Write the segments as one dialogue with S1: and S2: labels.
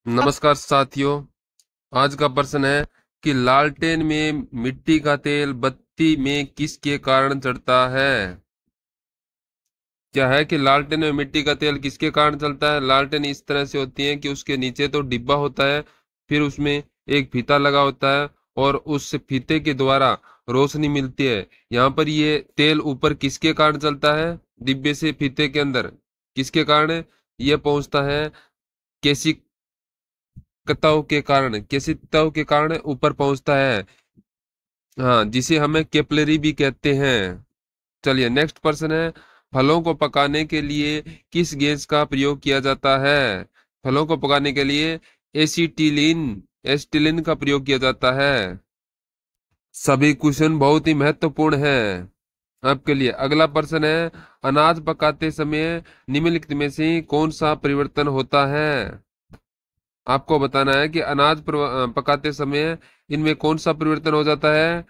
S1: नमस्कार साथियों। आज का प्रश्न है कि लालटेन में मिट्टी का तेल बत्ती में किसके कारण चढ़ता है। क्या है कि लालटेन में मिट्टी का तेल किसके कारण चलता है। लालटेन इस तरह से होती है कि उसके नीचे तो डिब्बा होता है, फिर उसमें एक फीता लगा होता है और उस फीते के द्वारा रोशनी मिलती है। यहाँ पर ये तेल ऊपर किसके कारण चलता है, डिब्बे से फीते के अंदर किसके कारण ये पहुंचता है। केशिकाओं के कारण ऊपर पहुंचता है। हाँ, जिसे हमें कैपिलरी भी कहते हैं। चलिए नेक्स्ट प्रश्न है, फलों को पकाने के लिए किस गैस का प्रयोग किया जाता है। फलों को पकाने के लिए एसिटिलीन एसिटिलीन का प्रयोग किया जाता है। सभी क्वेश्चन बहुत ही महत्वपूर्ण है आपके लिए। अगला प्रश्न है, अनाज पकाते समय निम्नलिखित में से कौन सा परिवर्तन होता है। आपको बताना है कि पकाते समय इनमें कौन सा परिवर्तन हो जाता है।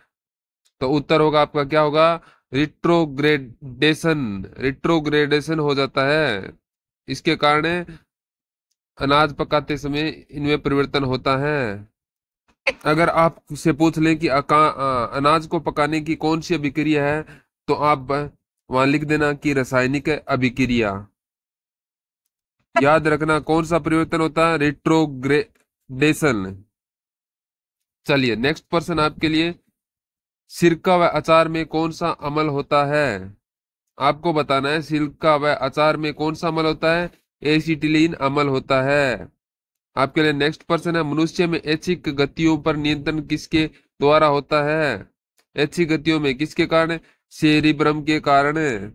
S1: तो उत्तर होगा आपका क्या होगा, रिट्रोग्रेडेशन। रिट्रोग्रेडेशन हो जाता है। इसके कारण अनाज पकाते समय इनमें परिवर्तन होता है। अगर आपसे पूछ लें कि अनाज को पकाने की कौन सी अभिक्रिया है, तो आप वहां लिख देना कि रासायनिक अभिक्रिया। याद रखना कौन सा परिवर्तन होता है, रिट्रोग्रेडेशन। चलिए नेक्स्ट प्रश्न आपके लिए, सिरका व अचार में कौन सा अमल होता है। आपको बताना है सिरका व अचार में कौन सा अमल होता है। एसिटिलीन अमल होता है। आपके लिए नेक्स्ट प्रश्न है, मनुष्य में ऐच्छिक गतियों पर नियंत्रण किसके द्वारा होता है। ऐच्छिक गतियों में किसके कारण, सेरिब्रम के कारण।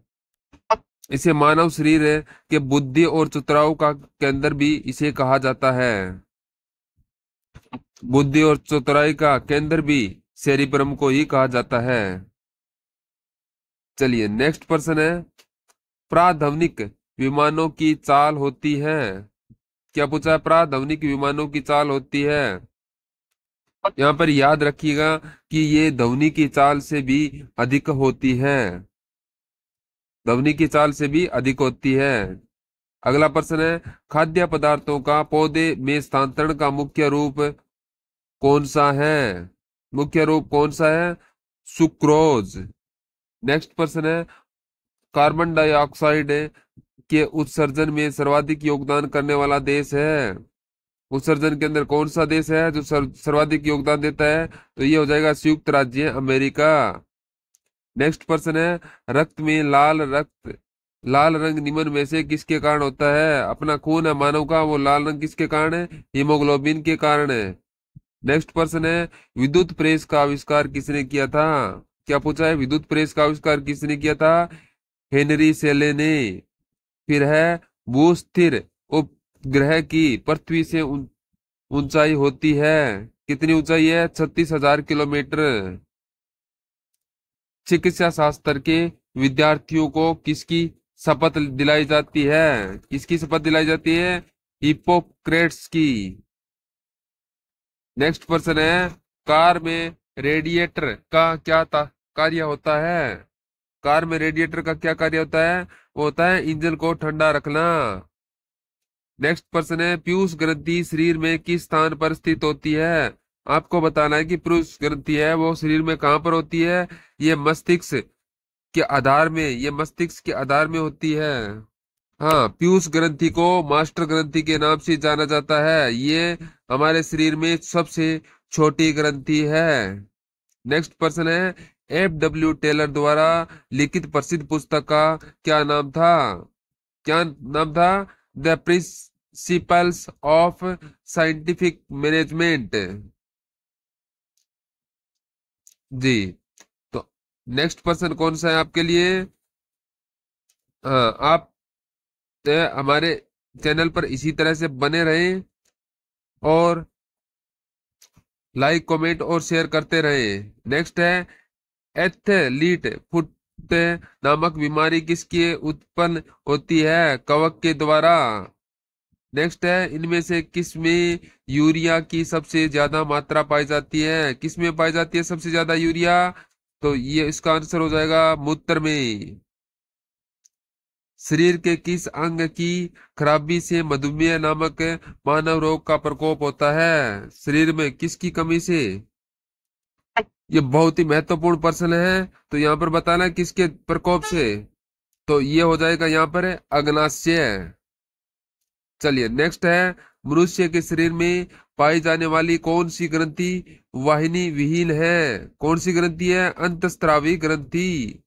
S1: इसे मानव शरीर के बुद्धि और चतुराई का केंद्र भी इसे कहा जाता है। बुद्धि और चतुराई का केंद्र भी सेरिब्रम को ही कहा जाता है। चलिए नेक्स्ट प्रश्न है, प्राध्वनिक विमानों की चाल होती है। क्या पूछा है, प्राध्वनिक विमानों की चाल होती है। यहाँ पर याद रखिएगा कि ये ध्वनि की चाल से भी अधिक होती है। ध्वनि की चाल से भी अधिक होती है। अगला प्रश्न है, खाद्य पदार्थों का पौधे में स्थानांतरण का मुख्य रूप कौन सा है। मुख्य रूप कौन सा है, सुक्रोज। नेक्स्ट प्रश्न है, कार्बन डाइऑक्साइड के उत्सर्जन में सर्वाधिक योगदान करने वाला देश है। उत्सर्जन के अंदर कौन सा देश है जो सर्वाधिक योगदान देता है, तो ये हो जाएगा संयुक्त राज्य अमेरिका। नेक्स्ट प्रश्न है, लाल रंग निम्न में से किसके कारण होता है। अपना खून है मानव का, वो लाल रंग किसके कारण है, हीमोग्लोबिन के कारण है। नेक्स्ट प्रश्न है, विद्युत प्रेस का आविष्कार किसने किया था। क्या पूछा है, विद्युत प्रेस का आविष्कार किसने किया था, हेनरी सेले ने। फिर है, भूस्थिर उपग्रह की पृथ्वी से ऊंचाई होती है, कितनी ऊंचाई है, 36,000 किलोमीटर। चिकित्सा शास्त्र के विद्यार्थियों को किसकी शपथ दिलाई जाती है। किसकी शपथ दिलाई जाती है, हिप्पोक्रेट्स की। नेक्स्ट प्रश्न है, कार में रेडिएटर का कार्य होता है। कार में रेडिएटर का क्या कार्य होता है, वो होता है इंजन को ठंडा रखना। नेक्स्ट प्रश्न है, पीयूष ग्रंथि शरीर में किस स्थान पर स्थित होती है। आपको बताना है कि पीयूष ग्रंथि है वो शरीर में कहाँ पर होती है। ये मस्तिष्क के आधार में होती है। हाँ, पीयूष ग्रंथि को मास्टर ग्रंथि के नाम से जाना जाता है। ये हमारे शरीर में सबसे छोटी ग्रंथि है। नेक्स्ट प्रश्न है, F.W. टेलर द्वारा लिखित प्रसिद्ध पुस्तक का क्या नाम था। क्या नाम था, the principles of scientific management. जी। तो नेक्स्ट प्रश्न कौन सा है आपके लिए। हाँ, आप हमारे चैनल पर इसी तरह से बने रहें और लाइक कमेंट और शेयर करते रहें। नेक्स्ट है, एथलीट फुट नामक बीमारी किसकी उत्पन्न होती है, कवक के द्वारा। नेक्स्ट है, इनमें से किस में यूरिया की सबसे ज्यादा मात्रा पाई जाती है। किस में पाई जाती है सबसे ज्यादा यूरिया, तो ये इसका आंसर हो जाएगा मूत्र में। शरीर के किस अंग की खराबी से मधुमेह नामक मानव रोग का प्रकोप होता है? शरीर में किसकी कमी से? ये बहुत ही महत्वपूर्ण प्रश्न है। तो यहाँ पर बताना है किसके प्रकोप से। तो ये हो जाएगा यहाँ पर अग्नाशय। चलिए नेक्स्ट है, मनुष्य के शरीर में पाई जाने वाली कौन सी ग्रंथि वाहिनी विहीन है? कौन सी ग्रंथि है? अंतस्त्रावी ग्रंथि।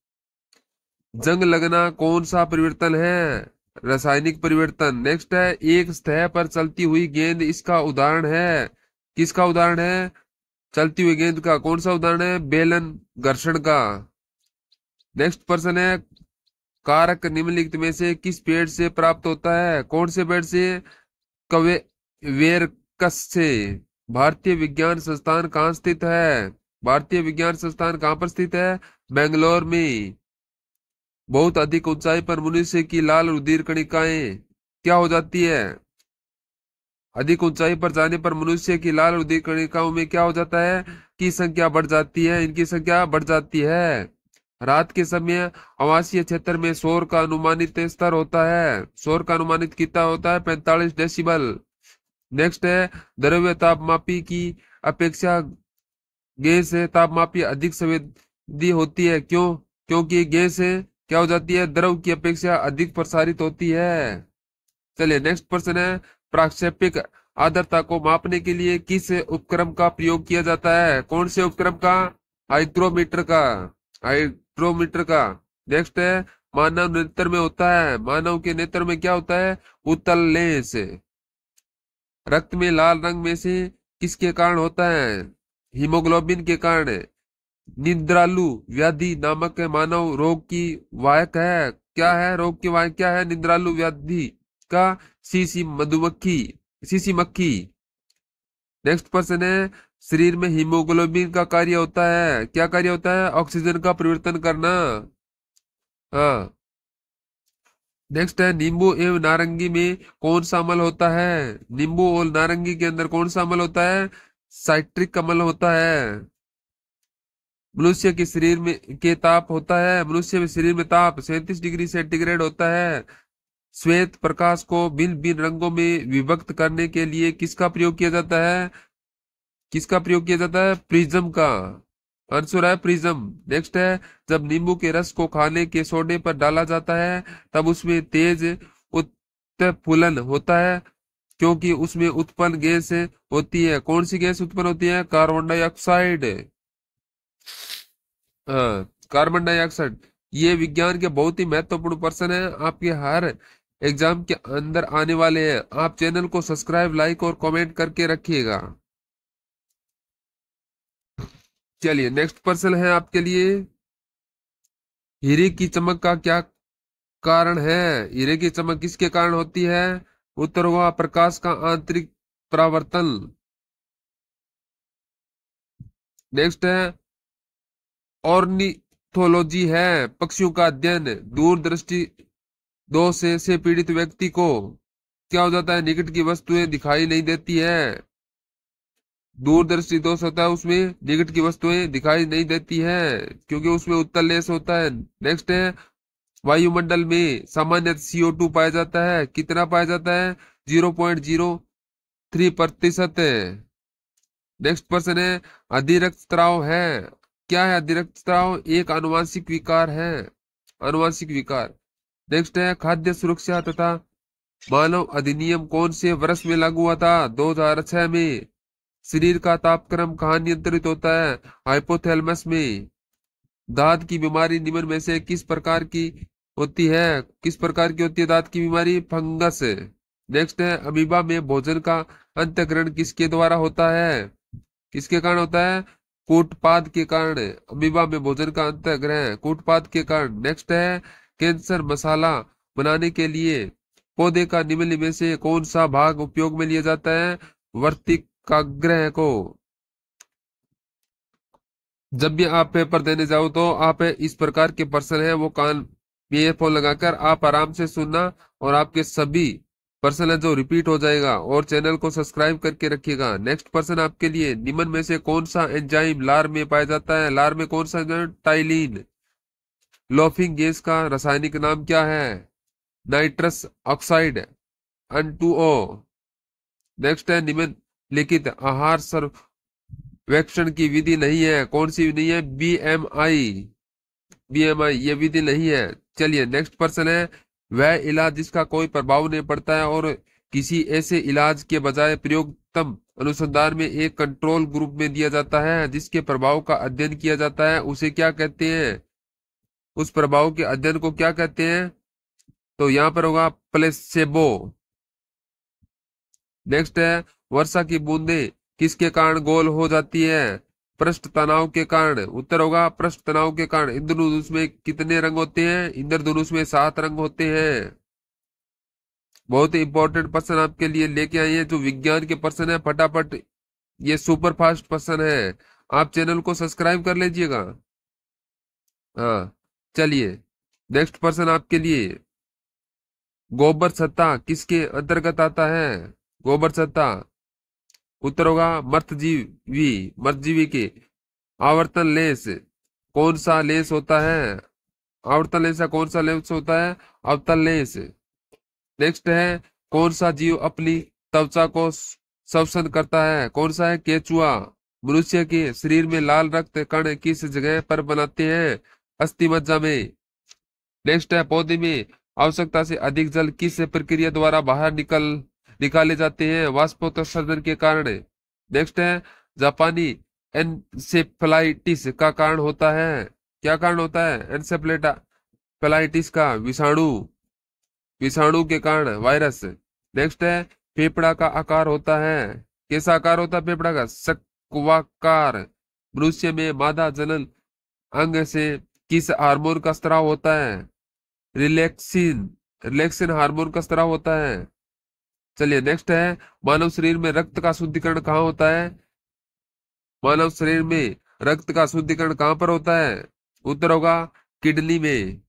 S1: जंग लगना कौन सा परिवर्तन है? रासायनिक परिवर्तन। नेक्स्ट है, एक सतह पर चलती हुई गेंद इसका उदाहरण है। किसका उदाहरण है? चलती हुई गेंद का कौन सा उदाहरण है? बेलन घर्षण का। नेक्स्ट प्रश्न है, कारक निम्नलिखित में से किस पेड़ से प्राप्त होता है? कौन से पेड़ से? कवे वेरकस से। भारतीय विज्ञान संस्थान कहाँ स्थित है? भारतीय विज्ञान संस्थान कहाँ पर स्थित है? बेंगलोर में। बहुत अधिक ऊंचाई पर मनुष्य की लाल रुधिर कणिकाएं क्या हो जाती है? अधिक ऊंचाई पर जाने पर मनुष्य की लाल रुधिर कणिकाओं में क्या हो जाता है? की संख्या बढ़ जाती है, इनकी संख्या बढ़ जाती है। रात के समय आवासीय क्षेत्र में शोर का अनुमानित स्तर होता है। शोर का अनुमानित कितना होता है? 45 डेसिबल। नेक्स्ट है, द्रव्य तापमापी की अपेक्षा गैस तापमापी अधिक संवेदी होती है। क्यों? क्योंकि गैस क्या हो जाती है? द्रव की अपेक्षा अधिक प्रसारित होती है। चलिए नेक्स्ट प्रश्न है, प्रक्षेपिक आर्द्रता को मापने के लिए किस उपकरण का प्रयोग किया जाता है? कौन से उपकरण का? हाइग्रोमीटर का। हाइग्रोमीटर का। नेक्स्ट है, मानव नेत्र में होता है। मानव के नेत्र में क्या होता है? उत्तल लेंस। रक्त में लाल रंग में से किसके कारण होता है? हीमोग्लोबिन के कारण। निद्रालु व्याधि नामक मानव रोग की वाहक है। क्या है रोग की वाहक? क्या है निद्रालु व्याधि का? सीसी मधुमक्खी, सीसी मक्खी। नेक्स्ट क्वेश्चन है, शरीर में हीमोग्लोबिन का कार्य होता है। क्या कार्य होता है? ऑक्सीजन का परिवर्तन करना। हाँ। नेक्स्ट है, नींबू एवं नारंगी में कौन सा अम्ल होता है? नींबू और नारंगी के अंदर कौन सा अम्ल होता है? साइट्रिक अम्ल होता है। मनुष्य के शरीर में के ताप होता है। मनुष्य में शरीर में ताप 37 डिग्री सेंटीग्रेड होता है। श्वेत प्रकाश को भिन्न भिन्न रंगों में विभक्त करने के लिए किसका प्रयोग किया जाता है? किसका प्रयोग किया जाता है? प्रिज्म का। आंसर है प्रिज्म। नेक्स्ट है, जब नींबू के रस को खाने के सोडे पर डाला जाता है तब उसमें तेज उत्फुल्लन होता है, क्योंकि उसमें उत्पन्न गैस होती है। कौन सी गैस उत्पन्न होती है? Carbon dioxide. हाँ, कार्बन डाइऑक्साइड। ये विज्ञान के बहुत ही महत्वपूर्ण प्रश्न है, आपके हर एग्जाम के अंदर आने वाले हैं। आप चैनल को सब्सक्राइब, लाइक और कमेंट करके रखिएगा। चलिए नेक्स्ट प्रश्न है आपके लिए, हीरे की चमक का क्या कारण है? हीरे की चमक किसके कारण होती है? उत्तर होगा प्रकाश का आंतरिक परावर्तन। नेक्स्ट है, ऑर्निथोलॉजी है पक्षियों का अध्ययन। दूरदृष्टि दोष से पीड़ित व्यक्ति को क्या हो जाता है? निकट की वस्तुएं दिखाई नहीं देती है। दूरदृष्टि दोष होता है, उसमें निकट की वस्तुएं दिखाई नहीं देती है, क्योंकि उसमें उत्तल लेंस होता है। नेक्स्ट है, वायुमंडल में सामान्य CO2 पाया जाता है। कितना पाया जाता है? 0.03%। नेक्स्ट प्रश्न है, अधिरक्त स्राव है। क्या है अधिरक्त स्राव? एक आनुवांशिक विकार है। आनुवांशिक विकार। नेक्स्ट है, खाद्य सुरक्षा तथा मानव अधिनियम कौन से वर्ष में लागू हुआ था? 2006 में। शरीर का तापक्रम कहाँ नियंत्रित होता है? हाइपोथैलेमस में। दांत की बीमारी निम्न में से किस प्रकार की होती है? किस प्रकार की होती है दांत की बीमारी? फंगस। नेक्स्ट है, अमीबा में भोजन का अंतःग्रहण किसके द्वारा होता है? किसके कारण होता है? कूटपाद के कारण। अमीबा में भोजन का अंतःग्रहण कूटपाद के कारण। नेक्स्ट है, कैंसर मसाला बनाने के लिए पौधे का निम्न में से कौन सा भाग उपयोग में लिया जाता है? वर्तिकाग्र को। जब भी आप पेपर देने जाओ तो आप इस प्रकार के प्रश्न है वो कान में ईयरफोन लगाकर आप आराम से सुनना, और आपके सभी प्रश्न है जो रिपीट हो जाएगा। और चैनल को सब्सक्राइब करके रखिएगा। नेक्स्ट प्रश्न आपके लिए, निम्न में से कौन सा एंजाइम लार में पाया जाता है? लार में कौन सा एंजाइम? टाइलिन। लॉफिंग गैस का रासायनिक नाम क्या है? Nitrous oxide N2O। नेक्स्ट है निम्नलिखित आहार सर्वेक्षण की विधि नहीं है, कौन सी नहीं है? बीएमआई ये विधि नहीं है। चलिए नेक्स्ट प्रश्न है, वह इलाज जिसका कोई प्रभाव नहीं पड़ता है और किसी ऐसे इलाज के बजाय प्रयोगतम अनुसंधान में एक कंट्रोल ग्रुप में दिया जाता है जिसके प्रभाव का अध्ययन किया जाता है, उसे क्या कहते हैं? उस प्रभाव के अध्ययन को क्या कहते हैं? तो यहाँ पर होगा प्लेसेबो। नेक्स्ट है, वर्षा की बूंदें किसके कारण गोल हो जाती है? पृष्ठ तनाव के कारण। उत्तर होगा पृष्ठ तनाव के कारण। इंद्रधनुष में कितने रंग होते हैं? इंद्रधनुष में 7 रंग होते हैं। बहुत ही इंपॉर्टेंट प्रश्न आपके लिए लेके आए हैं, जो विज्ञान के प्रश्न है, फटाफट ये सुपर फास्ट प्रश्न है। आप चैनल को सब्सक्राइब कर लीजिएगा। हाँ चलिए नेक्स्ट प्रश्न आपके लिए, गोबर छत्ता किसके अंतर्गत आता है? गोबर छत्ता। उत्तर होगा मर्तजीवी के। आवर्तन लेंस कौन सा लेंस होता है? आवर्तन लेंस का कौन सा लेंस होता है? अवतल लेंस। नेक्स्ट है, कौन सा जीव अपनी त्वचा को श्वसन करता है? कौन सा है? केचुआ। मनुष्य के शरीर में लाल रक्त कण किस जगह पर बनाते हैं? अस्थि मज्जा में। नेक्स्ट है, पौधे में आवश्यकता से अधिक जल किस प्रक्रिया द्वारा बाहर निकाले जाते हैं? वाष्पोत्सर्जन के कारण। नेक्स्ट है, जापानी एनसेफेलाइटिस का कारण होता है? क्या कारण होता है एनसेफेलाइटिस का? विषाणु के कारण, वायरस। नेक्स्ट है, फेफड़ा का आकार होता है? कैसा आकार होता है फेफड़ा का? शंक्वाकार। मनुष्य में मादा जनन अंग से किस हार्मोन का स्राव होता है? रिलैक्सिन रिलैक्सिन हार्मोन का स्राव होता है। चलिए नेक्स्ट है, मानव शरीर में रक्त का शुद्धिकरण कहाँ होता है? मानव शरीर में रक्त का शुद्धिकरण कहाँ पर होता है? उत्तर होगा किडनी में।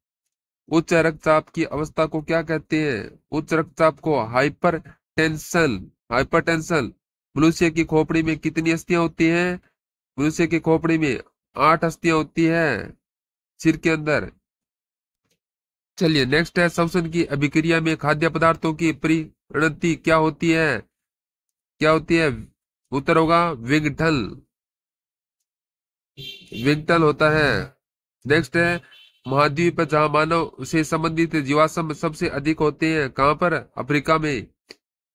S1: उच्च रक्तचाप की अवस्था को क्या कहते हैं? उच्च रक्तचाप को हाइपरटेंशन। मनुष्य की खोपड़ी में कितनी अस्थियां होती हैं? मनुष्य की खोपड़ी में 8 अस्थियां होती है सिर के अंदर। चलिए नेक्स्ट है, श्वसन की अभिक्रिया में खाद्य पदार्थों की परिणति क्या होती है? क्या होती है? उत्तर होगा विघटन होता है। नेक्स्ट है, महाद्वीप जहां मानव से संबंधित जीवाश्म सबसे अधिक होते हैं, कहां पर? अफ्रीका में।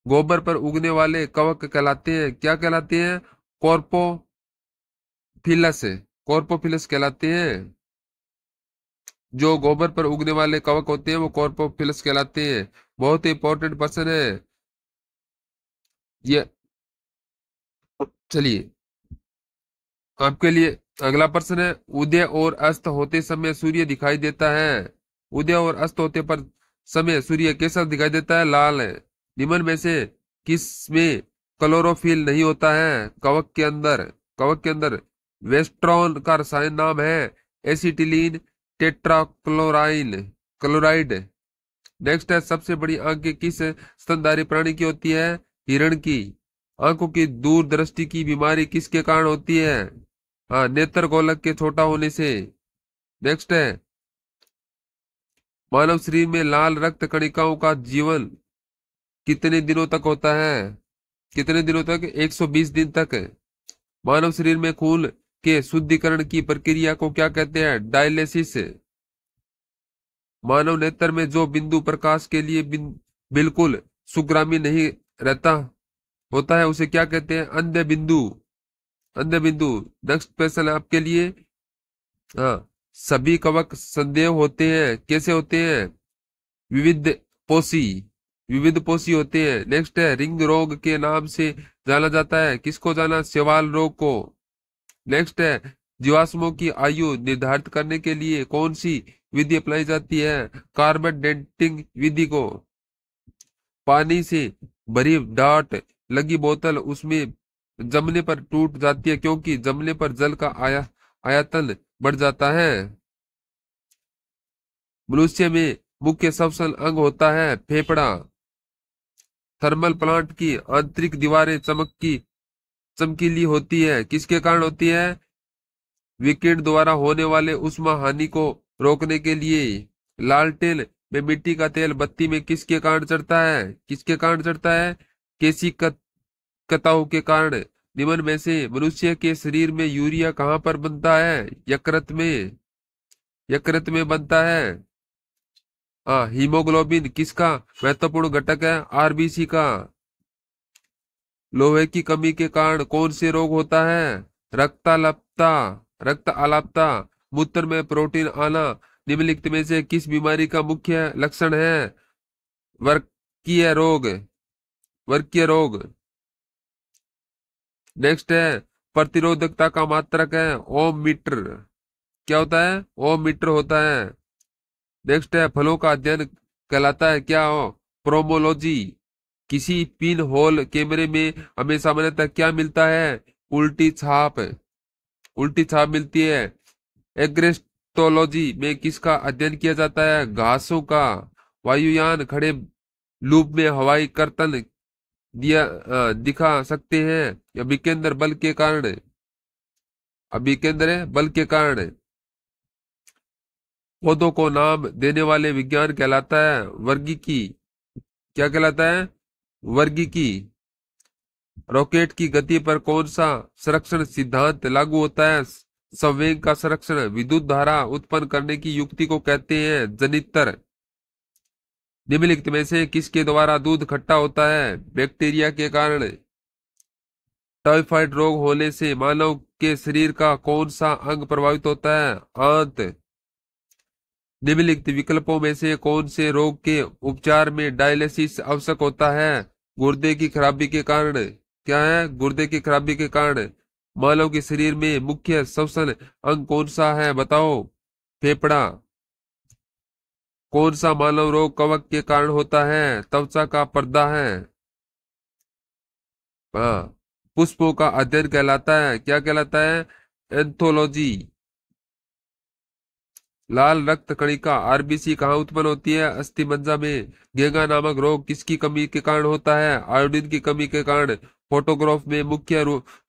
S1: गोबर पर उगने वाले कवक कहलाते हैं? क्या कहलाते हैं? कॉर्पोफिलस। कॉर्पोफिलस कहलाते हैं। जो गोबर पर उगने वाले कवक होते हैं वो कॉर्पोफिलस कहलाते हैं। बहुत ही इंपॉर्टेंट क्वेश्चन है ये। चलिए आपके लिए अगला प्रश्न है, उदय और अस्त होते समय सूर्य दिखाई देता है? उदय और अस्त होते पर समय सूर्य कैसा दिखाई देता है? लाल है। निम्न में से किस में क्लोरोफिल नहीं होता है? कवक के अंदर वेस्ट्रॉन का रसायन नाम है एसिटिलीन क्लोराइड। नेक्स्ट है, सबसे बड़ी आंख किस स्तनधारी प्राणी की होती है? हिरण की। आंखों की दूरदृष्टि की बीमारी किसके कारण होती है? हाँ, नेत्र गोलक के छोटा होने से। नेक्स्ट है, मानव शरीर में लाल रक्त कणिकाओं का जीवन कितने दिनों तक होता है? कितने दिनों तक? 120 दिन तक। मानव शरीर में खून के शुद्धिकरण की प्रक्रिया को क्या कहते हैं? डायलिसिस। मानव नेत्र में जो बिंदु प्रकाश के लिए बिल्कुल सुग्रामी नहीं रहता होता है उसे क्या कहते हैं? अंध्य बिंदु। नेक्स्ट क्वेश्चन है आपके लिए, हाँ, सभी कवक संदेह होते हैं? कैसे होते हैं? विविध पोषी विविध पोषी होते हैं। नेक्स्ट है, रिंग रोग के नाम से जाना जाता है? किसको जाना? शैवाल रोग को। नेक्स्ट है, जीवाश्मों की आयु निर्धारित करने के लिए कौन सी विधि अपनाई जाती है? कार्बन डेटिंग विधि को। पानी से भरी डाट लगी बोतल उसमें जमने पर टूट जाती है क्योंकि जमने पर जल का आयतन बढ़ जाता है। मनुष्य में मुख्य श्वसन अंग होता है फेफड़ा। थर्मल प्लांट की आंतरिक दीवारें चमकीली होती है? किसके कारण होती है? विकिरण द्वारा होने वाले उष्मा हानि को रोकने के लिए। लालटेन में मिट्टी का तेल बत्ती में किसके कारण चढ़ता है? किसके कारण चढ़ता है? केशिकाओं के कारण। निम्न में से मनुष्य के शरीर में यूरिया कहाँ पर बनता है? यकृत में। यकृत में बनता है। हाँ, हीमोग्लोबिन किसका महत्वपूर्ण घटक है? आरबीसी का। लोहे की कमी के कारण कौन से रोग होता है? रक्ताल्पता। रक्त अल्पता। मूत्र में प्रोटीन आना निम्नलिखित में से किस बीमारी का मुख्य लक्षण है? वर्कीय रोग। वर्कीय रोग। नेक्स्ट है प्रतिरोधकता का मात्रक है ओम मीटर। क्या होता है? ओम मीटर होता है। नेक्स्ट है फलों का अध्ययन कहलाता है क्या हो? प्रोमोलॉजी। किसी पिन होल कैमरे में हमें सामान्यतः क्या मिलता है? उल्टी छाप। उल्टी छाप मिलती है। एग्रेस्टोलॉजी में किसका अध्ययन किया जाता है? घासों का। वायुयान खड़े लूप में हवाई कर्तन दिखा सकते हैं या विकेंद्र बल के कारण? अभिकेंद्र बल के कारण। पौधों को नाम देने वाले विज्ञान कहलाता है वर्गीकी। क्या कहलाता है? वर्गीकी। रॉकेट की गति पर कौन सा संरक्षण सिद्धांत लागू होता है? संवेग का संरक्षण। विद्युत धारा उत्पन्न करने की युक्ति को कहते हैं जनित्र। निम्नलिखित में से किसके द्वारा दूध खट्टा होता है? बैक्टीरिया के कारण। टाइफाइड रोग होने से मानव के शरीर का कौन सा अंग प्रभावित होता है? आंत। निम्नलिखित विकल्पों में से कौन से रोग के उपचार में डायलिसिस आवश्यक होता है? गुर्दे की खराबी के कारण। क्या है? गुर्दे की खराबी के कारण। मानव के शरीर में मुख्य श्वसन अंग कौन सा है? बताओ। फेफड़ा। कौन सा मानव रोग कवक के कारण होता है? त्वचा का पर्दा है। हाँ, पुष्पों का अध्ययन कहलाता है क्या कहलाता है? एंथोलॉजी। लाल रक्त कणिका आरबीसी कहाँ उत्पन्न होती है? अस्थि मज्जा में। गेगा नामक रोग किसकी कमी के कारण होता है? आयोडीन की कमी के कारण। फोटोग्राफ में मुख्य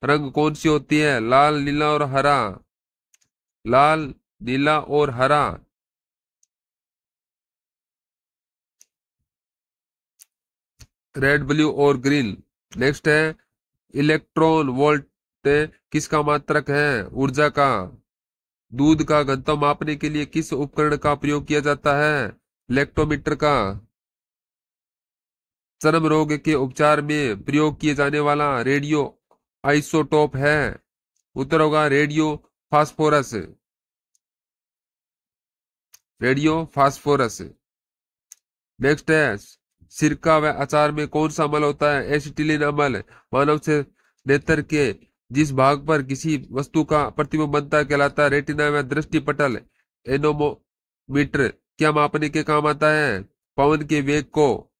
S1: रंग कौन सी होती है? लाल, नीला और हरा। लाल, नीला और हरा। रेड, ब्लू और ग्रीन। नेक्स्ट है इलेक्ट्रॉन वोल्ट किसका मात्रक है? ऊर्जा का। दूध का घनत्व मापने के लिए किस उपकरण का प्रयोग किया जाता है? लैक्टोमीटर का। चर्म रोग के उपचार में प्रयोग किए जाने वाला रेडियो आइसोटोप है? उत्तर होगा radio phosphorus. Radio phosphorus. Next है सिरका व अचार में कौन सा अम्ल होता है? एसिटिलीन अम्ल। मानव से नेत्र के जिस भाग पर किसी वस्तु का प्रतिबिंब बनता है कहलाता है रेटिना व दृष्टि पटल। एनोमोमीटर क्या मापने के काम आता है? पवन के वेग को।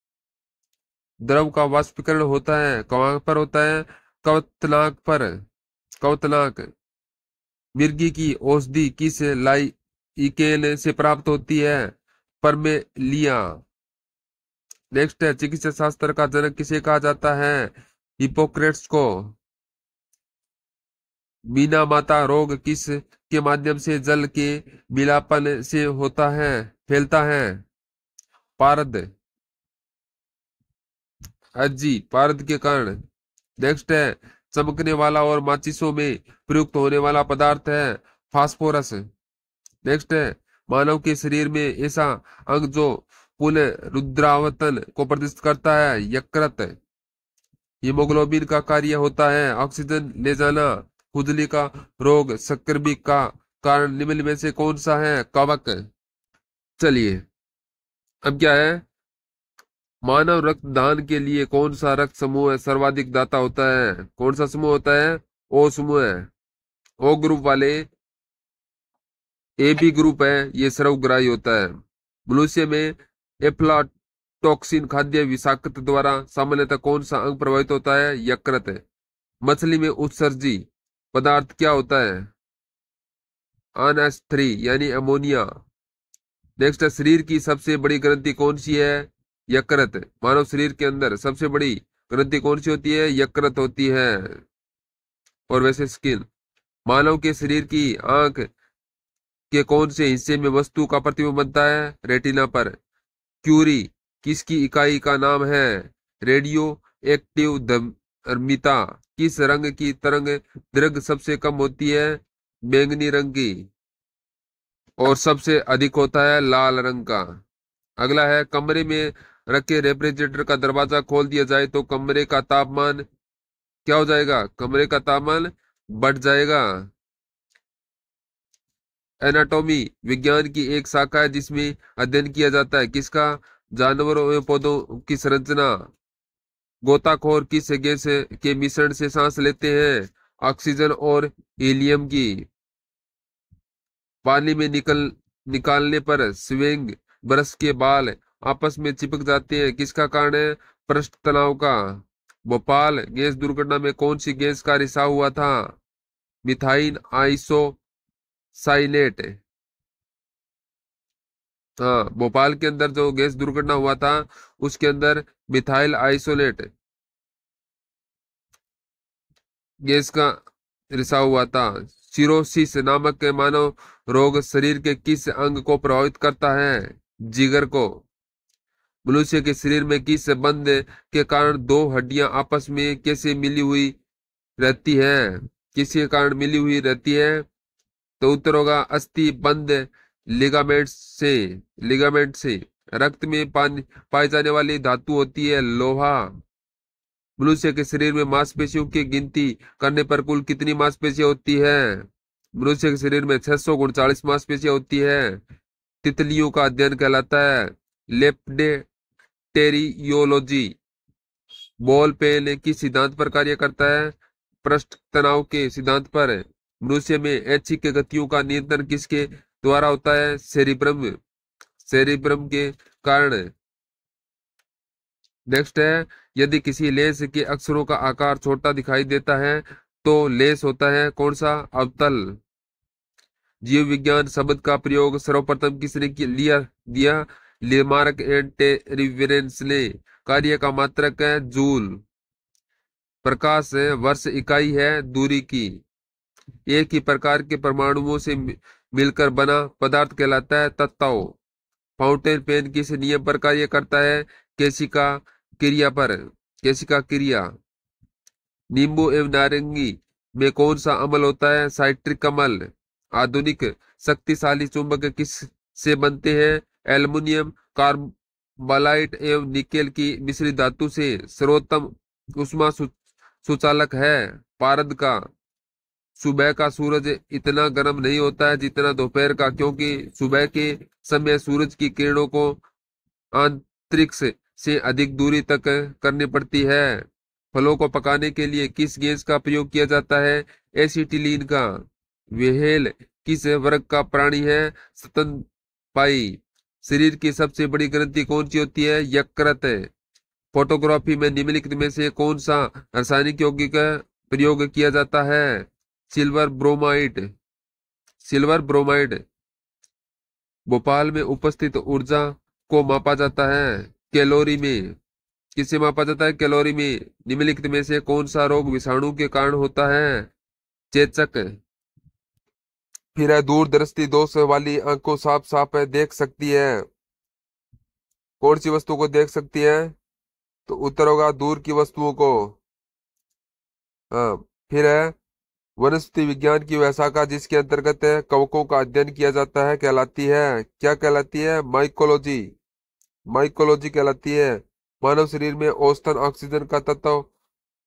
S1: द्रव का वाष्पीकरण होता है कहाँ पर होता है? कवतनाक पर। कवतनाक। मिर्गी की औषधि किस लाइकेन से प्राप्त होती है? परमेलिया। नेक्स्ट है चिकित्सा शास्त्र का जनक किसे कहा जाता है? हिपोक्रेट्स को। मीना माता रोग किस के माध्यम से जल के मिलापन से होता है फैलता है? पारद। अजी पारद के कारण। नेक्स्ट है चमकने वाला और माचिसों में प्रयुक्त होने वाला पदार्थ है फास्फोरस। नेक्स्ट है मानव के शरीर में ऐसा अंग जो पुनरुद्रावतन को प्रदर्शित करता है यकृत। हीमोग्लोबिन का कार्य होता है ऑक्सीजन ले जाना। खुजली का रोग संक्रमित का कारण निम्न में से कौन सा है? कवक। चलिए अब क्या है? मानव रक्तदान के लिए कौन सा रक्त समूह है सर्वाधिक दाता होता है? कौन सा समूह होता है? ओ समूह है। ओ ग्रुप वाले ए बी ग्रुप है ये सर्वग्राही होता है। मनुष्य में एफ्लाटॉक्सिन खाद्य विषाक्त द्वारा सामान्यतः कौन सा अंग प्रभावित होता है? यकृत। मछली में उत्सर्जी पदार्थ क्या होता है? NH3 यानी अमोनिया। नेक्स्ट शरीर की सबसे बड़ी ग्रंथि कौन सी है? यकृत। मानव शरीर के अंदर सबसे बड़ी ग्रंथि कौन सी होती है? यकृत होती है। और वैसे स्किन। मानव के शरीर की आंख के कौन से हिस्से में वस्तु का प्रतिबिंब बनता है? रेटिना पर। क्यूरी किसकी इकाई का नाम है? रेडियो एक्टिव धर्मिता किस रंग की तरंग दैर्घ्य सबसे कम होती है? बैंगनी रंग की। और सबसे अधिक होता है लाल रंग का। अगला है, कमरे में रखे रेफ्रिजरेटर का दरवाजा खोल दिया जाए तो कमरे का तापमान क्या हो जाएगा? कमरे का तापमान बढ़ जाएगा। एनाटॉमी विज्ञान की एक शाखा है जिसमें अध्ययन किया जाता है किसका? जानवरों एवं पौधों की संरचना। गोताखोर किस गैस के मिश्रण से सांस लेते हैं? ऑक्सीजन और हीलियम की। पानी में निकालने पर स्विंग ब्रश के बाल आपस में चिपक जाते हैं किसका कारण है? पृष्ठ तनाव का। भोपाल गैस दुर्घटना में कौन सी गैस का रिसाव हुआ था? Methyl isocyanate. हाँ, भोपाल के अंदर जो गैस दुर्घटना हुआ था उसके अंदर मिथाइल आइसोलेट गैस का रिसाव हुआ था। सिरोसिस नामक मानव रोग शरीर के किस अंग को प्रभावित करता है? जिगर को। मनुष्य के शरीर में किस बंध के कारण दो हड्डियां आपस में कैसे मिली हुई रहती है? किसके कारण मिली हुई रहती है? तो उत्तर होगा अस्थि बंध लिगामेंट से। रक्त में पाई जाने वाली धातु होती है लोहा। मनुष्य के शरीर में मांसपेशियों की गिनती करने पर कुल कितनी मांसपेशियां होती है? मनुष्य के शरीर में 639 मांसपेशियां होती है। तितलियों का अध्ययन कहलाता है लेप्डेटेरियोलॉजी। बॉल पेन किस सिद्धांत पर कार्य करता है? पृष्ठ तनाव के सिद्धांत पर। मनुष्य में ऐच्छिक गतियों का नियंत्रण किसके द्वारा होता है? सेरिब्रम के कारण। नेक्स्ट है, यदि किसी लेंस के अक्षरों का आकार छोटा दिखाई देता है तो लेंस होता है कौन सा? अवतल। जीव विज्ञान शब्द का प्रयोग सर्वप्रथम किसने दिया? लेमार्क एंड टेरिवेरेंस ने। कार्य का मात्रक है जूल। प्रकाश वर्ष इकाई है दूरी की। एक ही प्रकार के परमाणुओं से मिलकर बना पदार्थ कहलाता है तत्व। फाउंटेन पेन किस नियम पर कार्य करता है? केशिका क्रिया पर। केशिका क्रिया। नींबू एवं नारंगी में कौन सा अम्ल होता है? साइट्रिक अम्ल। आधुनिक शक्तिशाली चुंबक किस से बनते हैं? एल्युमिनियम कार्बोनाइट एवं निकेल की मिश्रित धातु से। सर्वोत्तम उष्मा सुचालक है पारद का। सुबह का सूरज इतना गर्म नहीं होता है जितना दोपहर का, क्योंकि सुबह के समय सूरज की किरणों को अंतरिक्ष से अधिक दूरी तक करनी पड़ती है। फलों को पकाने के लिए किस गैस का प्रयोग किया जाता है? एसिटिलीन का। व्हेल किस वर्ग का प्राणी है? स्तनपायी। शरीर की सबसे बड़ी ग्रंथि कौन सी होती है? यकृत। फोटोग्राफी में निम्नलिखित में से कौन सा रासायनिक यौगिक का प्रयोग किया जाता है? Silver bromide. Silver bromide. Bhopal में उपस्थित ऊर्जा को मापा जाता है कैलोरी में। किससे मापा जाता है? कैलोरी में। निम्नलिखित में से कौन सा रोग विषाणु के कारण होता है? चेचक। फिर है, दूरदृष्टि दोष वाली आंख को साफ साफ देख सकती है। कौन सी वस्तु को देख सकती है? तो उत्तर होगा दूर की वस्तुओं को। हाँ। फिर है, वनस्पति विज्ञान की वह शाखा जिसके अंतर्गत कवकों का अध्ययन किया जाता है कहलाती है? क्या कहलाती है? माइकोलॉजी। माइकोलॉजी कहलाती है। मानव शरीर में औसतन ऑक्सीजन का तत्व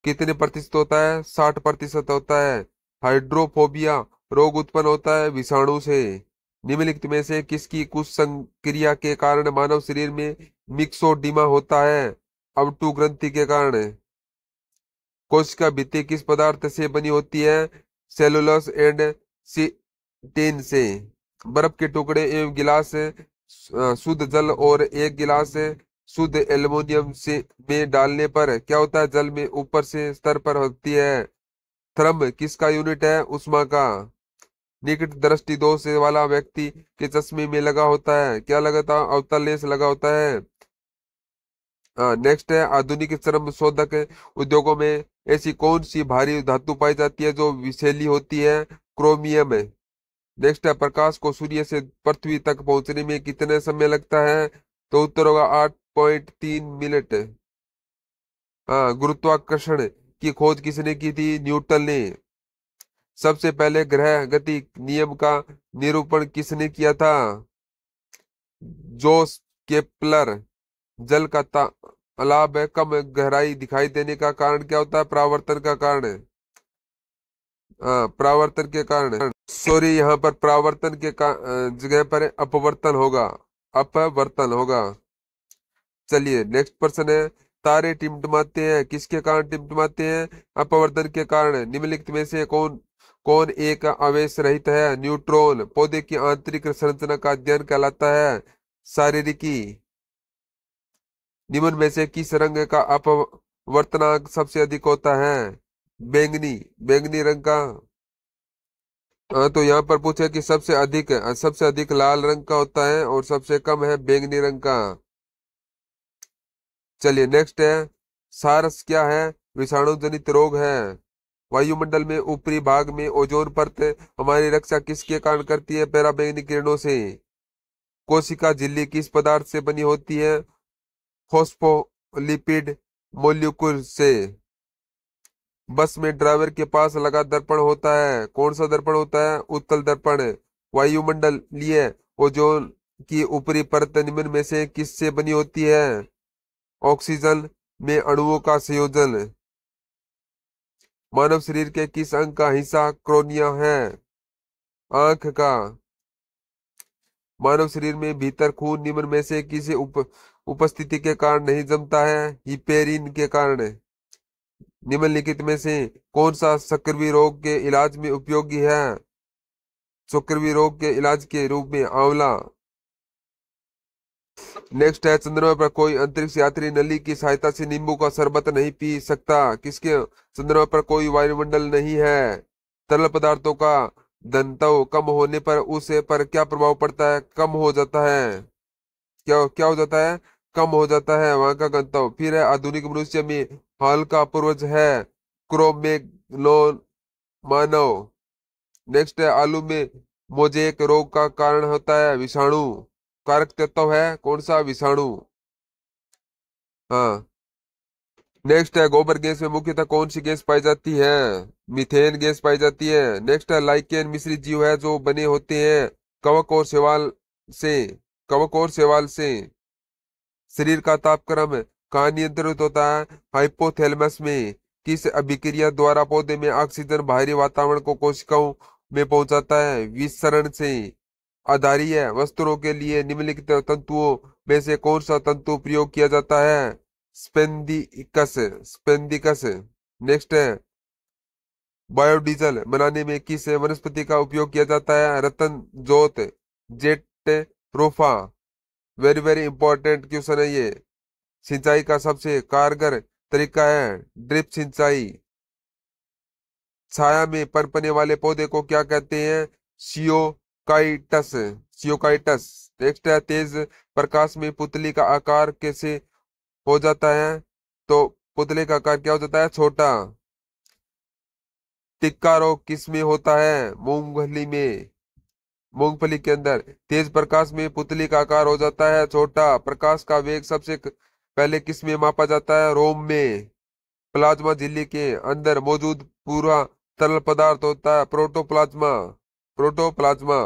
S1: कितने प्रतिशत होता है? 60% होता है। हाइड्रोफोबिया रोग उत्पन्न होता है विषाणु से। निम्नलिखित में से किसकी कुछ संक्रिया के कारण मानव शरीर में मिक्सोडिमा होता है? अवटु ग्रंथि के कारण। कोशिका भित्ति किस पदार्थ से बनी होती है? सेलुलोस एंड सिटेन से। बर्फ के टुकड़े एवं गिलास शुद्ध जल और एक गिलास शुद्ध एल्युमिनियम से में डालने पर क्या होता है? जल में ऊपर से स्तर पर होती है। थर्म किसका यूनिट है? उष्मा का। निकट दृष्टि दोष वाला व्यक्ति के चश्मे में लगा होता है क्या लगा था? अवतल लेंस लगा होता है। नेक्स्ट है, आधुनिक श्रम शोधक उद्योगों में ऐसी कौन सी भारी धातु पाई जाती है जो विषैली होती है? क्रोमियम है। नेक्स्ट है, प्रकाश को सूर्य से पृथ्वी तक पहुंचने में कितने समय लगता है? तो उत्तर होगा 8.3 मिनट। हाँ, गुरुत्वाकर्षण की खोज किसने की थी? न्यूटन ने। सबसे पहले ग्रह गति नियम का निरूपण किसने किया था? जोस केपलर। जल का तालाब है, कम गहराई दिखाई देने का कारण क्या होता है? परावर्तन का कारण। हाँ, परावर्तन के कारण। सॉरी, यहाँ पर परावर्तन के जगह पर अपवर्तन होगा। अपवर्तन होगा। चलिए नेक्स्ट प्रश्न है। तारे टिमटिमाते हैं किसके कारण टिमटिमाते हैं? अपवर्तन के कारण। निम्नलिखित में से कौन कौन एक आवेश रहित है? न्यूट्रॉन। पौधे की आंतरिक संरचना का अध्ययन कहलाता है शारीरिकी। निम्न में से किस रंग का अपवर्तनांक सबसे अधिक होता है? बैंगनी। बैंगनी रंग का। हाँ, तो यहाँ पर पूछे कि सबसे अधिक लाल रंग का होता है और सबसे कम है बैंगनी रंग का। चलिए नेक्स्ट है। सारस क्या है? विषाणु जनित रोग है। वायुमंडल में ऊपरी भाग में ओजोन परत हमारी रक्षा किसके कारण करती है? पराबैंगनी किरणों से। कोशिका झिल्ली किस पदार्थ से बनी होती है? फॉस्फोलिपिड मोलिक्यूल से। बस में ड्राइवर के पास लगा दर्पण होता है, कौन सा दर्पण होता है? उत्तल दर्पण। वायुमंडलीय ओजोन की ऊपरी परत निम्न में से किससे बनी होती है? ऑक्सीजन में अणुओं का संयोजन। मानव शरीर के किस अंग का हिस्सा क्रोनिया है? आंख का। मानव शरीर में भीतर खून निम्न में से किसी उपस्थिति के कारण नहीं जमता है? हिपेरिन के कारण। निम्नलिखित में से कौन सा सक्रिय रोग के इलाज में उपयोगी है? सक्रिय रोग के इलाज के रूप में आंवला। नेक्स्ट है। चंद्रमा पर कोई अंतरिक्ष यात्री नली की सहायता से नींबू का शरबत नहीं पी सकता। किसके? चंद्रमा पर कोई वायुमंडल नहीं है। तरल पदार्थों का घनत्व कम होने पर उस पर क्या प्रभाव पड़ता है? कम हो जाता है। क्या क्या हो जाता है? कम हो जाता है वहां का घनत्व। फिर है आधुनिक मनुष्य में हाल का पूर्वज है क्रोमेगनोन मानव। नेक्स्ट है। आलू में मोजेक रोग का कारण होता है विषाणु। कारक तत्व है कौन सा? विषाणु। हाँ। नेक्स्ट है। गोबर गैस में मुख्यतः कौन सी गैस पाई जाती है? मीथेन गैस पाई जाती है। नेक्स्ट है। लाइकेन मिश्रित जीव है जो बने होते हैं कवक और शैवाल से। कवक और शैवाल से। शरीर का तापक्रम कहाँ नियंत्रित होता है? हाइपोथैलेमस में। किस अभिक्रिया द्वारा पौधे में ऑक्सीजन बाहरी वातावरण को कोशिकाओं में पहुंचाता है? विसरण से। आधारीय वस्तुओं के लिए निम्नलिखित तंतुओं में से कौन सा तंतु प्रयोग किया जाता है? स्पेंदिकस। स्पेंदिकस। नेक्स्ट है। बायोडीजल बनाने में किस वनस्पति का उपयोग किया जाता है? Ratanjot. Jatropha. Very very important question है ये। सिंचाई का सबसे कारगर तरीका है ड्रिप सिंचाई। छाया में पनपने वाले पौधे को क्या कहते हैं? सियोकाइटस। सियोकाइटस। नेक्स्ट है। तेज प्रकाश में पुतली का आकार कैसे हो जाता है? तो पुतले का आकार क्या हो जाता है? छोटा। टिक्का रोग किस में होता है? मूंगफली में। मूंगफली के अंदर। तेज प्रकाश में पुतली का आकार हो जाता है छोटा। प्रकाश का वेग सबसे पहले किस में मापा जाता है? रोम में। प्लाज्मा झिल्ली के अंदर मौजूद पूरा तरल पदार्थ होता है प्रोटोप्लाज्मा। प्रोटोप्लाज्मा।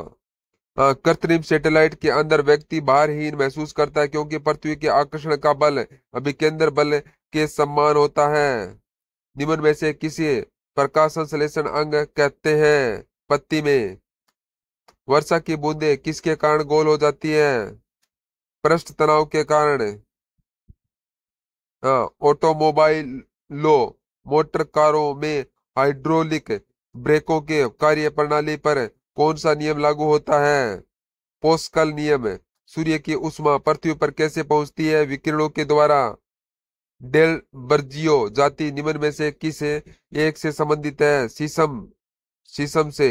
S1: हाँ, कृत्रिम सैटेलाइट के अंदर व्यक्ति भारहीन महसूस करता है क्योंकि पृथ्वी के आकर्षण का बल अभिकेंद्र बल के समान होता है। निम्न में से किसे प्रकाश संश्लेषण अंग कहते हैं? पत्ती में। वर्षा की बूंदें किसके कारण गोल हो जाती है? पृष्ठ तनाव के कारण। हाँ, ऑटोमोबाइलों मोटर कारों में हाइड्रोलिक ब्रेकों के कार्य प्रणाली पर कौन सा नियम लागू होता है? पोस्कल नियम। सूर्य की ऊष्मा पृथ्वी पर कैसे पहुंचती है? विकिरणों के द्वारा। डेल बर्जियो जाति निम्न में से किस एक से संबंधित है? शीशम। शीशम से।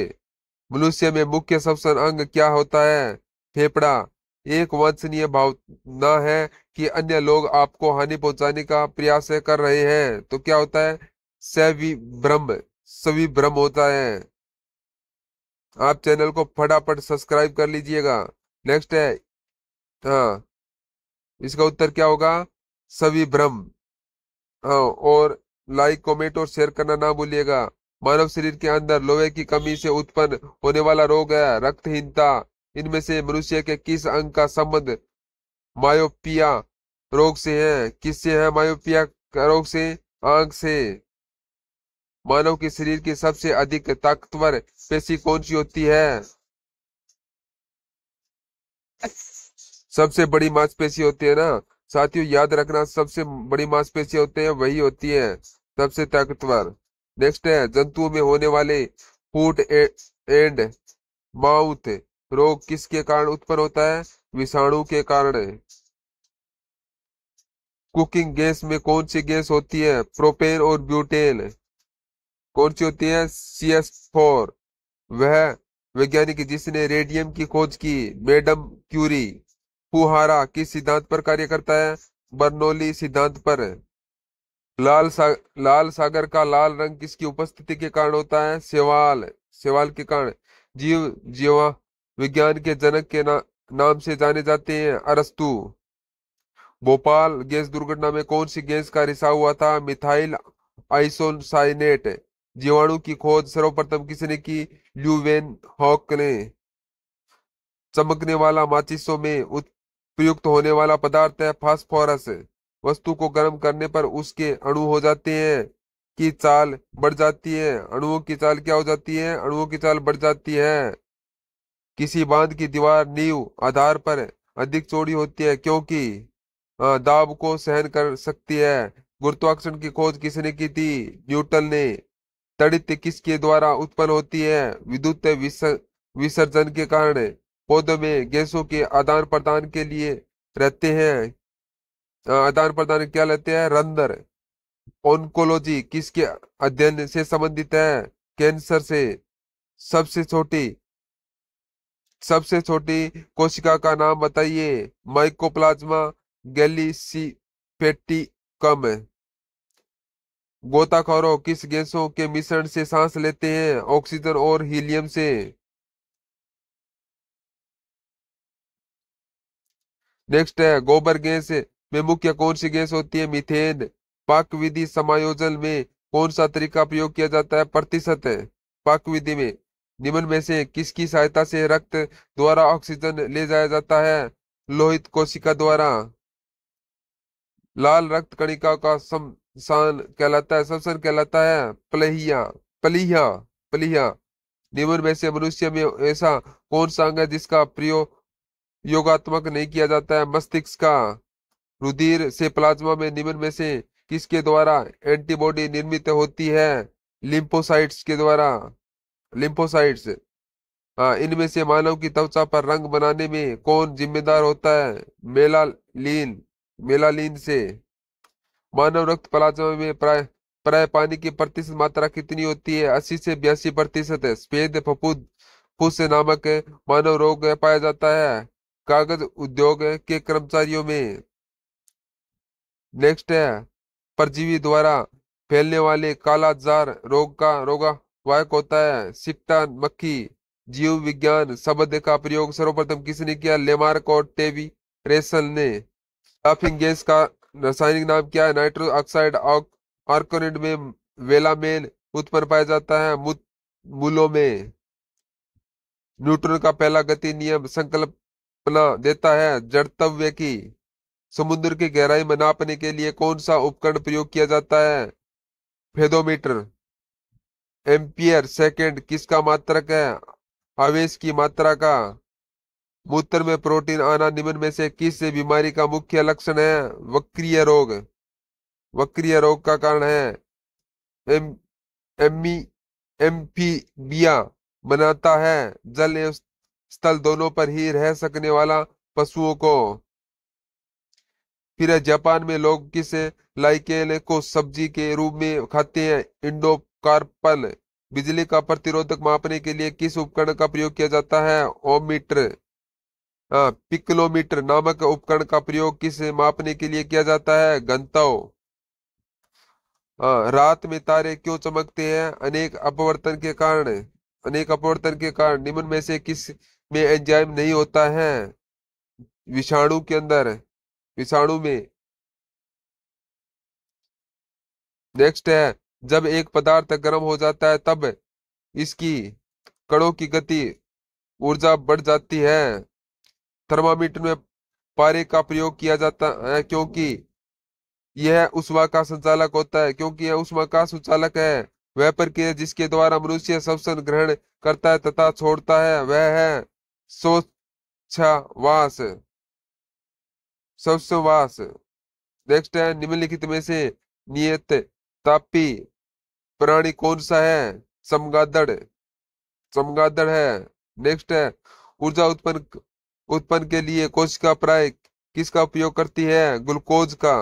S1: मनुष्य में मुख्य श्वसन अंग क्या होता है? फेफड़ा। एक वांछनीय भावना है कि अन्य लोग आपको हानि पहुंचाने का प्रयास कर रहे हैं तो क्या होता है? सविभ्रम। सविभ्रम होता है। आप चैनल को फटाफट सब्सक्राइब कर लीजिएगा। नेक्स्ट है। हाँ। इसका उत्तर क्या होगा? सभी भ्रम। हाँ, और लाइक कमेंट और शेयर करना ना भूलिएगा। मानव शरीर के अंदर लोहे की कमी से उत्पन्न होने वाला रोग है रक्तहीनता। इनमें से मनुष्य के किस अंग का संबंध मायोपिया रोग से है? किससे है मायोपिया का रोग से? आंख से। मानव के शरीर की सबसे अधिक ताकतवर पेशी कौन सी होती है? सबसे बड़ी मांसपेशी होती है ना साथियों, याद रखना, सबसे बड़ी मांसपेशी होते हैं वही होती है सबसे ताकतवर। नेक्स्ट है, जंतुओं में होने वाले फूट एंड माउथ रोग किसके कारण उत्पन्न होता है? विषाणु के कारण। कुकिंग गैस में कौन सी गैस होती है? प्रोपेन और ब्यूटेन। कौन सी होती है? CS4। वह वैज्ञानिक जिसने रेडियम की खोज की? Madam Curie. फुहारा किस सिद्धांत पर कार्य करता है? बर्नौली सिद्धांत पर। लाल सागर का लाल रंग किसकी उपस्थिति के कारण होता है? शैवाल। शैवाल के कारण। जीवा विज्ञान के जनक के नाम से जाने जाते हैं? अरस्तु। भोपाल गैस दुर्घटना में कौन सी गैस का रिसाव हुआ था? Methyl isocyanate. जीवाणु की खोज सर्वप्रथम किसने की? ल्यूवेन हॉक ने। चमकने वाला माचिसों में प्रयुक्त होने वाला पदार्थ है फास्फोरस। वस्तु को गर्म करने पर उसके अणु हो जाते हैं की चाल बढ़ जाती है? अणुओं की चाल क्या हो जाती है? अणुओं की चाल बढ़ जाती है। किसी बांध की दीवार नींव आधार पर अधिक चौड़ी होती है क्योंकि दाब को सहन कर सकती है। गुरुत्वाकर्षण की खोज किसने की थी? न्यूटन ने। तड़ित किसके द्वारा उत्पन्न होती है? विद्युत विसर्जन के कारण। पौधों में गैसों के आदान प्रदान के लिए रहते हैं आदान प्रदान क्या लेते हैं? रंध्र। ओन्कोलॉजी किसके अध्ययन से संबंधित है? कैंसर से। सबसे छोटी सबसे छोटी कोशिका का नाम बताइए? माइकोप्लाज्मा गैलीसिपेटिकम। गोताखोरों किस गैसों के मिश्रण से सांस लेते हैं? ऑक्सीजन और हीलियम से। नेक्स्ट है, गोबर गैस में मुख्य कौन सी गैस होती है? मीथेन। पाक विधि समायोजन में कौन सा तरीका प्रयोग किया जाता है? प्रतिशत है पाक विधि में। निम्न में से किसकी सहायता से रक्त द्वारा ऑक्सीजन ले जाया जाता है? लोहित कोशिका द्वारा। लाल रक्त कणिका का शमशान कहलाता है, श्वसन कहलाता है प्लेहिया। प्लीहा प्लीहा। निम्न में से मनुष्य में ऐसा कौन सा अंग है जिसका प्रयोग योगात्मक नहीं किया जाता है? मस्तिष्क का। रुधिर से प्लाज्मा में निम्न में से किसके द्वारा एंटीबॉडी निर्मित होती है? लिम्फोसाइट्स के द्वारा। लिम्फोसाइट्स। हाँ, इनमें से मानव की त्वचा पर रंग बनाने में कौन जिम्मेदार होता है? मेलालिन। मेलालिन से। मानव रक्त प्लाज्मा में प्राय प्राय पानी की प्रतिशत मात्रा कितनी होती है? 80 से 82% है। सफेद फफूंद फुस नामक मानव रोग पाया जाता है कागज उद्योग के कर्मचारियों में। नेक्स्ट है, परजीवी द्वारा फैलने वाले काला जार रोग का रोगावाहक होता है सिक्टा मक्खी। जीव विज्ञान शब्द का प्रयोग सर्वप्रथम किसने किया? लेमार्क और टेवी रेसल ने। लाफिंग गैस का रासायनिक नाम क्या है? Nitrous oxide. आर्कोनिड में वेलामेन उत्पन्न पाया जाता है मूलों में। न्यूटन का पहला गति नियम संकल्पना देता है जड़त्व की। समुद्र की गहराई में नापने के लिए कौन सा उपकरण प्रयोग किया जाता है? फेदोमीटर। एम्पियर सेकंड किसका मात्रक है? आवेश की मात्रा का। मूत्र में प्रोटीन आना निम्न में से किस बीमारी का मुख्य लक्षण है? वक्रीय रोग। वक्रीय रोग का कारण है एम, एमी एम्फीबिया बनाता है जल एवं स्थल दोनों पर ही रह सकने वाला पशुओं को। फिर जापान में लोग किस लाइकेन को सब्जी के रूप में खाते हैं? इंडोकार्पल। बिजली का प्रतिरोधक मापने के लिए किस उपकरण का प्रयोग किया जाता है? ओमीटर। पिक्लोमीटर नामक उपकरण का प्रयोग किस मापने के लिए किया जाता है? घनत्व। रात में तारे क्यों चमकते हैं? अनेक अपवर्तन के कारण निम्न में से किस में एंजाइम नहीं होता है? विषाणु के अंदर। विषाणु में। नेक्स्ट है, जब एक पदार्थ गर्म हो जाता है तब इसकी कणों की गति ऊर्जा बढ़ जाती है। थर्मामीटर में पारे का प्रयोग किया जाता है क्योंकि यह ऊष्मा का संचालक होता है, क्योंकि यह ऊष्मा का संचालक है। वह प्रक्रिया जिसके द्वारा मनुष्य श्वसन ग्रहण करता है तथा छोड़ता है वह है श्वासोच्छ्वास। श्वासोच्छ्वास। नेक्स्ट है, निम्नलिखित में से नियत तापी प्राणी कौन सा है? चमगादड़। चमगादड़ है। नेक्स्ट है, ऊर्जा उत्पन्न उत्पन्न के लिए कोशिका प्राय किसका उपयोग करती है? ग्लूकोज का।